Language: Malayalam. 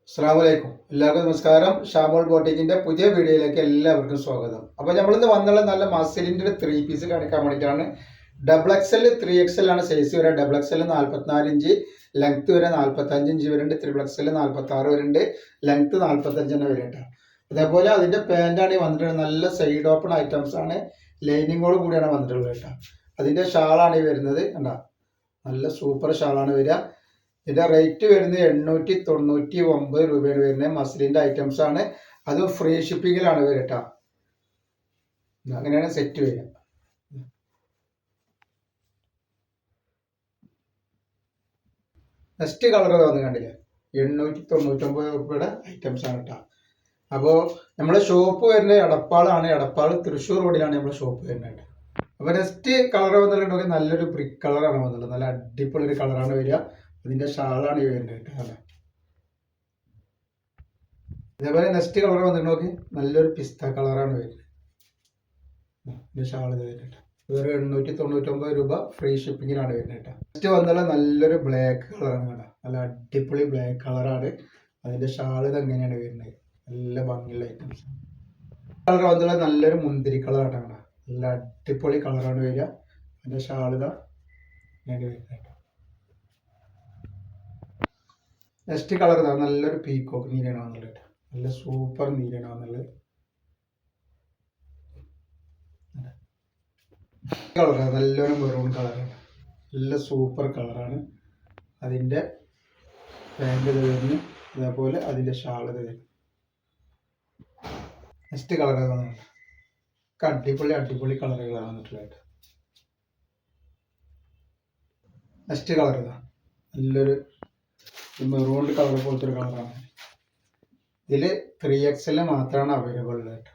അസ്സലാമലൈക്കും എല്ലാവർക്കും നമസ്കാരം. ഷാമോൾ ബോട്ടിക്കിന്റെ പുതിയ വീഡിയോയിലേക്ക് എല്ലാവർക്കും സ്വാഗതം. അപ്പോൾ നമ്മളിന്ന് വന്നുള്ള നല്ല മസിലിന്റെ 3 പീസ് കാണിക്കാൻ വേണ്ടിയിട്ടാണ്. ഡബിൾ എക്സൽ 3XL ആണ് സൈസ് വരെ. ഡബിൾ എക്സൽ 44 ഇഞ്ച്, ലെങ്ത് വരെ 45 ഇഞ്ച് വരുന്നുണ്ട്. ത്രിബിൾ എക്സൽ 46 വരുന്നുണ്ട്, ലെങ്ത് 45 തന്നെ വരുന്നുണ്ട്. അതേപോലെ അതിന്റെ പാന്റാണ് വന്നിട്ടുള്ളത്. നല്ല സൈഡ് ഓപ്പൺ ഐറ്റംസ് ആണ്, ലൈനിങ്ങോട് കൂടിയാണ് വന്നിട്ടുള്ളത് കേട്ടോ. അതിന്റെ ഷാളാണ് ഈ വരുന്നത് കണ്ടോ, നല്ല സൂപ്പർ ഷാളാണ് വരിക. ഇതിന്റെ റേറ്റ് വരുന്നത് 899 രൂപയാണ് വരുന്നത്. മസ്ലിന്റെ ഐറ്റംസ് ആണ്, അതും ഫ്രീ ഷിപ്പിങ്ങിലാണ് വരട്ടാ. അങ്ങനെയാണ് സെറ്റ് വരിക. നെക്സ്റ്റ് കളർ വന്ന് കണ്ടില്ലേ, 899 രൂപയുടെ ഐറ്റംസ് ആണ് കേട്ടോ. അപ്പോൾ നമ്മുടെ ഷോപ്പ് വരുന്നത് എടപ്പാളാണ്. എടപ്പാൾ തൃശ്ശൂർ റോഡിലാണ് നമ്മുടെ ഷോപ്പ് വരുന്നത്. അപ്പോൾ നെക്സ്റ്റ് കളർ വന്നിട്ടുണ്ടെങ്കിൽ നല്ലൊരു ബ്രിക്ക് കളറാണ് വന്നുള്ളത്. നല്ല അടിപൊളി ഒരു കളറാണ് വരിക. അതിന്റെ ഷാളാണ് ഈ വരുന്നത് കേട്ടോ. അതേപോലെ നെക്സ്റ്റ് കളർ വന്നിട്ട് നല്ലൊരു പിസ്ത കളറാണ് വരുന്നത്. ഷാള് വരുന്നുണ്ട്. വേറെ 899 രൂപ ഫ്രീ ഷിപ്പിങ്ങിനാണ് വരുന്നത് കേട്ടോ. നെക്സ്റ്റ് വന്നുള്ള നല്ലൊരു ബ്ലാക്ക് കളറാണ് കേട്ടോ. നല്ല അടിപൊളി ബ്ലാക്ക് കളറാണ്. അതിന്റെ ഷാള് ഇത് എങ്ങനെയാണ് വരുന്നത്, നല്ല ഭംഗിയുള്ള ഐറ്റംസ്. കളർ വന്നുള്ള നല്ലൊരു മുന്തിരി കളറാണ് കേട്ടോ. നല്ല അടിപൊളി കളറാണ് വരിക. അതിന്റെ ഷാള് ഇതാ ഇങ്ങനെ വരുന്നത്. നെക്സ്റ്റ് കളർ ഇതാണ്, നല്ലൊരു പീക്കോക്ക് നീലയാണ് വന്നുള്ളത്. നല്ല സൂപ്പർ നീലയാണ് വന്നുള്ളത്. കളറാണ് നല്ലൊരു മെറൂൺ കളറാണ്, നല്ല സൂപ്പർ കളറാണ്. അതിൻ്റെ പാൻറ് ഇത് വരുന്നു. അതേപോലെ അതിൻ്റെ ഷാൾ ഇത് വരുന്നു. നെക്സ്റ്റ് കളർ വന്നിട്ടുണ്ട്. അടിപൊളി അടിപൊളി കളറുകളാണ് വന്നിട്ടുള്ളത്. നെക്സ്റ്റ് കളർ ഇതാ, നല്ലൊരു മെറൂൺ കളർ പോലത്തെ ഒരു കളറാണ്. ഇതിൽ 3XL മാത്രമാണ് അവൈലബിൾ ഉള്ളത് കേട്ടോ.